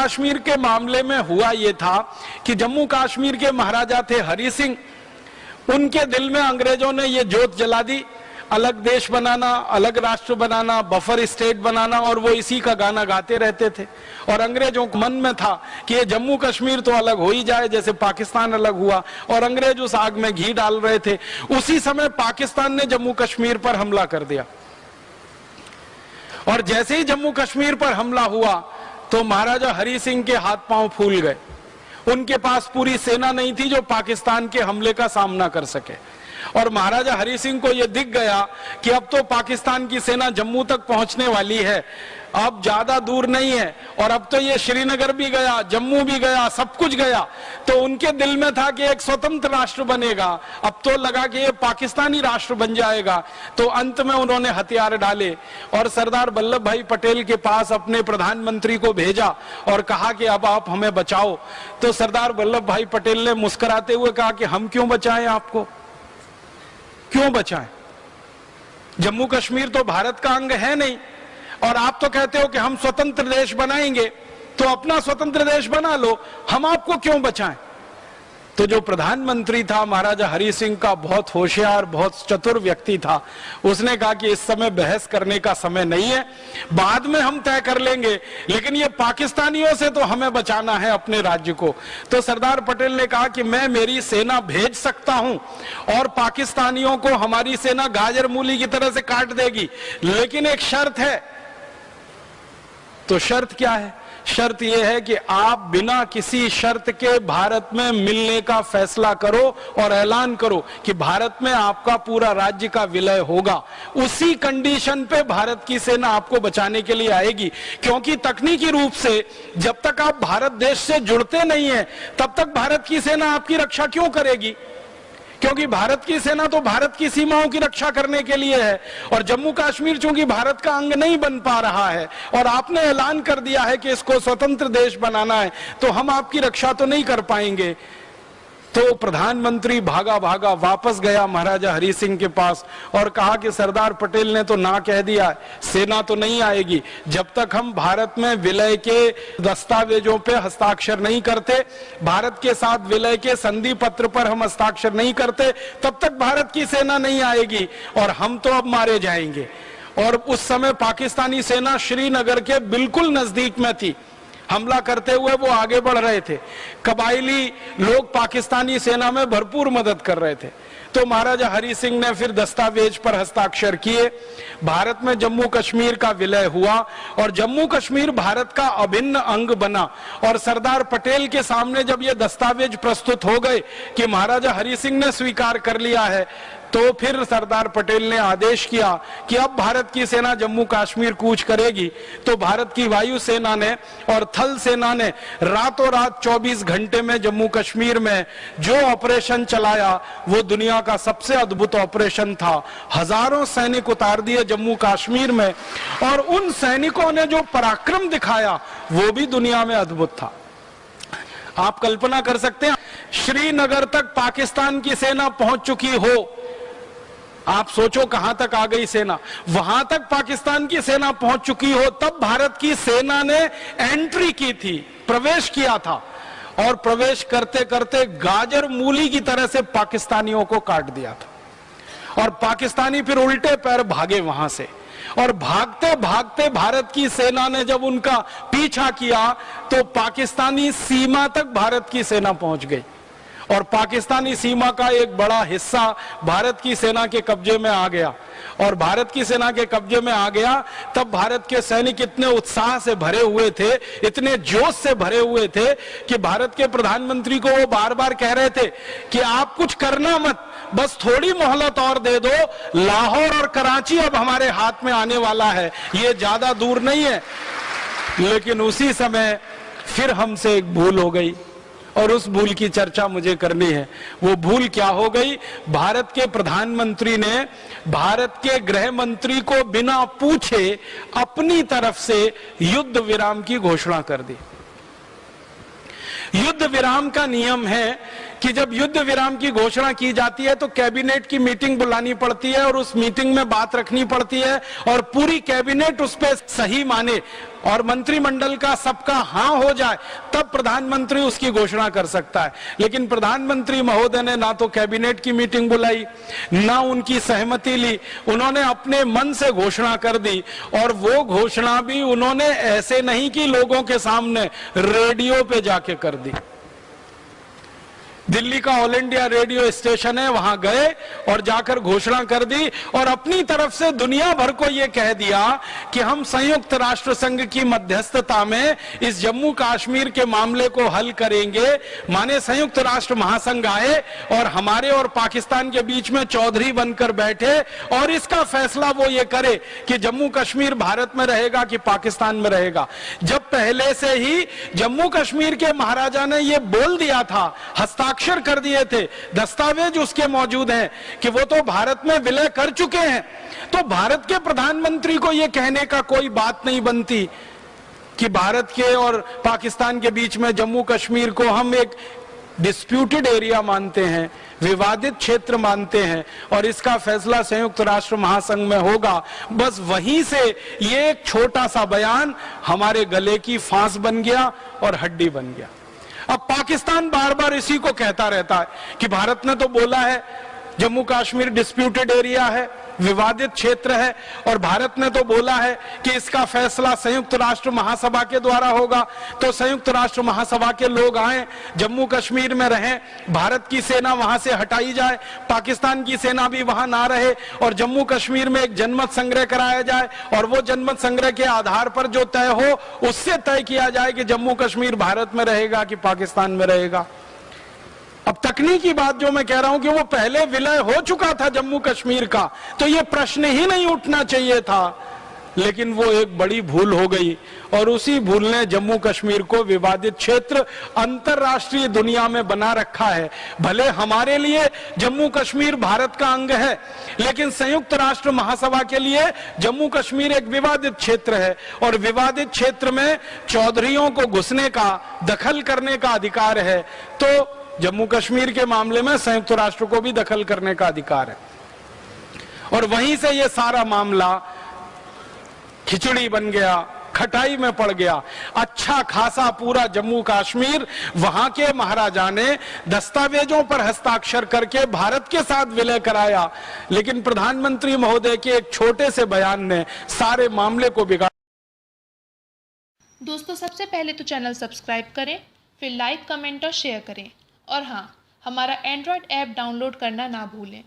कश्मीर के मामले में हुआ ये था कि जम्मू कश्मीर के महाराजा थे हरि सिंह, उनके दिल में अंग्रेजों ने ये जोत जला दी, अलग देश बनाना, अलग राष्ट्र बनाना, बफर स्टेट बनाना, और वो इसी का गाना गाते रहते थे। और अंग्रेजों के मन में था कि ये जम्मू कश्मीर तो अलग हो ही जाए जैसे पाकिस्तान अलग हुआ, और अंग्रेज उस आग में घी डाल रहे थे। उसी समय पाकिस्तान ने जम्मू कश्मीर पर हमला कर दिया, और जैसे ही जम्मू कश्मीर पर हमला हुआ तो महाराजा हरि सिंह के हाथ पांव फूल गए। उनके पास पूरी सेना नहीं थी जो पाकिस्तान के हमले का सामना कर सके, और महाराजा हरि सिंह को यह दिख गया कि अब तो पाकिस्तान की सेना जम्मू तक पहुंचने वाली है, अब ज्यादा दूर नहीं है, और अब तो ये श्रीनगर भी गया, जम्मू भी गया, सब कुछ गया। तो उनके दिल में था कि एक स्वतंत्र राष्ट्र बनेगा, अब तो लगा कि ये पाकिस्तानी राष्ट्र बन जाएगा। तो अंत में उन्होंने हथियार डाले और सरदार वल्लभ भाई पटेल के पास अपने प्रधानमंत्री को भेजा और कहा कि अब आप हमें बचाओ। तो सरदार वल्लभ भाई पटेल ने मुस्कुराते हुए कहा कि हम क्यों बचाएं आपको, क्यों बचाएं? जम्मू कश्मीर तो भारत का अंग है नहीं, और आप तो कहते हो कि हम स्वतंत्र देश बनाएंगे, तो अपना स्वतंत्र देश बना लो, हम आपको क्यों बचाएं? तो जो प्रधानमंत्री था महाराजा हरि सिंह का, बहुत होशियार, बहुत चतुर व्यक्ति था, उसने कहा कि इस समय बहस करने का समय नहीं है, बाद में हम तय कर लेंगे, लेकिन ये पाकिस्तानियों से तो हमें बचाना है अपने राज्य को। तो सरदार पटेल ने कहा कि मैं मेरी सेना भेज सकता हूं और पाकिस्तानियों को हमारी सेना गाजर मूली की तरह से काट देगी, लेकिन एक शर्त है। तो शर्त क्या है? शर्त यह है कि आप बिना किसी शर्त के भारत में मिलने का फैसला करो और ऐलान करो कि भारत में आपका पूरा राज्य का विलय होगा। उसी कंडीशन पे भारत की सेना आपको बचाने के लिए आएगी, क्योंकि तकनीकी रूप से जब तक आप भारत देश से जुड़ते नहीं हैं तब तक भारत की सेना आपकी रक्षा क्यों करेगी? क्योंकि भारत की सेना तो भारत की सीमाओं की रक्षा करने के लिए है, और जम्मू कश्मीर चूंकि भारत का अंग नहीं बन पा रहा है और आपने ऐलान कर दिया है कि इसको स्वतंत्र देश बनाना है, तो हम आपकी रक्षा तो नहीं कर पाएंगे। तो प्रधानमंत्री भागा भागा वापस गया महाराजा हरि सिंह के पास और कहा कि सरदार पटेल ने तो ना कह दिया, सेना तो नहीं आएगी, जब तक हम भारत में विलय के दस्तावेजों पे हस्ताक्षर नहीं करते, भारत के साथ विलय के संधि पत्र पर हम हस्ताक्षर नहीं करते, तब तक भारत की सेना नहीं आएगी और हम तो अब मारे जाएंगे। और उस समय पाकिस्तानी सेना श्रीनगर के बिल्कुल नजदीक में थी, हमला करते हुए वो आगे बढ़ रहे थे। कबायली लोग पाकिस्तानी सेना में भरपूर मदद कर रहे थे। तो महाराजा हरि सिंह ने फिर दस्तावेज पर हस्ताक्षर किए, भारत में जम्मू कश्मीर का विलय हुआ और जम्मू कश्मीर भारत का अभिन्न अंग बना। और सरदार पटेल के सामने जब ये दस्तावेज प्रस्तुत हो गए कि महाराजा हरि सिंह ने स्वीकार कर लिया है, तो फिर सरदार पटेल ने आदेश किया कि अब भारत की सेना जम्मू कश्मीर कूच करेगी। तो भारत की वायु सेना ने और थल सेना ने रातों रात 24 घंटे में जम्मू कश्मीर में जो ऑपरेशन चलाया वो दुनिया का सबसे अद्भुत ऑपरेशन था। हजारों सैनिक उतार दिए जम्मू कश्मीर में, और उन सैनिकों ने जो पराक्रम दिखाया वो भी दुनिया में अद्भुत था। आप कल्पना कर सकते हैं, श्रीनगर तक पाकिस्तान की सेना पहुंच चुकी हो, आप सोचो कहां तक आ गई सेना, वहां तक पाकिस्तान की सेना पहुंच चुकी हो, तब भारत की सेना ने एंट्री की थी, प्रवेश किया था, और प्रवेश करते करते गाजर मूली की तरह से पाकिस्तानियों को काट दिया था। और पाकिस्तानी फिर उल्टे पैर भागे वहां से, और भागते भागते भारत की सेना ने जब उनका पीछा किया तो पाकिस्तानी सीमा तक भारत की सेना पहुंच गई, और पाकिस्तानी सीमा का एक बड़ा हिस्सा भारत की सेना के कब्जे में आ गया। और भारत की सेना के कब्जे में आ गया तब भारत के सैनिक इतने उत्साह से भरे हुए थे, इतने जोश से भरे हुए थे कि भारत के प्रधानमंत्री को वो बार बार कह रहे थे कि आप कुछ करना मत, बस थोड़ी मोहलत और दे दो, लाहौर और कराची अब हमारे हाथ में आने वाला है, ये ज्यादा दूर नहीं है। लेकिन उसी समय फिर हमसे एक भूल हो गई, और उस भूल की चर्चा मुझे करनी है। वो भूल क्या हो गई? भारत के प्रधानमंत्री ने भारत के गृह मंत्री को बिना पूछे अपनी तरफ से युद्ध विराम की घोषणा कर दी। युद्ध विराम का नियम है कि जब युद्ध विराम की घोषणा की जाती है तो कैबिनेट की मीटिंग बुलानी पड़ती है और उस मीटिंग में बात रखनी पड़ती है और पूरी कैबिनेट उस पर सही माने और मंत्रिमंडल का सबका हां हो जाए, तब प्रधानमंत्री उसकी घोषणा कर सकता है। लेकिन प्रधानमंत्री महोदय ने ना तो कैबिनेट की मीटिंग बुलाई, ना उनकी सहमति ली, उन्होंने अपने मन से घोषणा कर दी। और वो घोषणा भी उन्होंने ऐसे नहीं कि लोगों के सामने, रेडियो पे जाके कर दी। दिल्ली का ऑल इंडिया रेडियो स्टेशन है, वहां गए और जाकर घोषणा कर दी और अपनी तरफ से दुनिया भर को यह कह दिया कि हम संयुक्त राष्ट्र संघ की मध्यस्थता में इस जम्मू कश्मीर के मामले को हल करेंगे। माने संयुक्त राष्ट्र महासंघ आए और हमारे और पाकिस्तान के बीच में चौधरी बनकर बैठे और इसका फैसला वो ये करे कि जम्मू कश्मीर भारत में रहेगा कि पाकिस्तान में रहेगा। जब पहले से ही जम्मू कश्मीर के महाराजा ने ये बोल दिया था, हस्ताक्षर कर दिए थे, दस्तावेज उसके मौजूद हैं कि वो तो भारत में विलय कर चुके हैं, तो भारत के प्रधानमंत्री को यह कहने का कोई बात नहीं बनती कि भारत के और पाकिस्तान के बीच में जम्मू कश्मीर को हम एक डिस्प्यूटेड एरिया मानते हैं, विवादित क्षेत्र मानते हैं और इसका फैसला संयुक्त राष्ट्र महासंघ में होगा। बस वहीं से ये एक छोटा सा बयान हमारे गले की फांस बन गया और हड्डी बन गया। अब पाकिस्तान बार बार इसी को कहता रहता है कि भारत ने तो बोला है जम्मू कश्मीर डिस्प्यूटेड एरिया है, विवादित क्षेत्र है, और भारत ने तो बोला है कि इसका फैसला संयुक्त राष्ट्र महासभा के द्वारा होगा। तो संयुक्त राष्ट्र महासभा के लोग आए, जम्मू कश्मीर में रहें, भारत की सेना वहां से हटाई जाए, पाकिस्तान की सेना भी वहां ना रहे और जम्मू कश्मीर में एक जनमत संग्रह कराया जाए और वो जनमत संग्रह के आधार पर जो तय हो उससे तय किया जाए कि जम्मू कश्मीर भारत में रहेगा कि पाकिस्तान में रहेगा। अब तकनीकी बात जो मैं कह रहा हूं कि वो पहले विलय हो चुका था जम्मू कश्मीर का, तो ये प्रश्न ही नहीं उठना चाहिए था, लेकिन वो एक बड़ी भूल हो गई और उसी भूल ने जम्मू कश्मीर को विवादित क्षेत्र अंतरराष्ट्रीय दुनिया में बना रखा है। भले हमारे लिए जम्मू कश्मीर भारत का अंग है, लेकिन संयुक्त राष्ट्र महासभा के लिए जम्मू कश्मीर एक विवादित क्षेत्र है और विवादित क्षेत्र में चौधरियों को घुसने का, दखल करने का अधिकार है। तो जम्मू कश्मीर के मामले में संयुक्त राष्ट्र को भी दखल करने का अधिकार है और वहीं से ये सारा मामला खिचड़ी बन गया, खटाई में पड़ गया। अच्छा खासा पूरा जम्मू कश्मीर वहां के महाराजा ने दस्तावेजों पर हस्ताक्षर करके भारत के साथ विलय कराया, लेकिन प्रधानमंत्री महोदय के एक छोटे से बयान ने सारे मामले को बिगाड़। दोस्तों, सबसे पहले तो चैनल सब्सक्राइब करें, फिर लाइक, कमेंट और शेयर करें और हाँ, हमारा एंड्रॉयड ऐप डाउनलोड करना ना भूलें।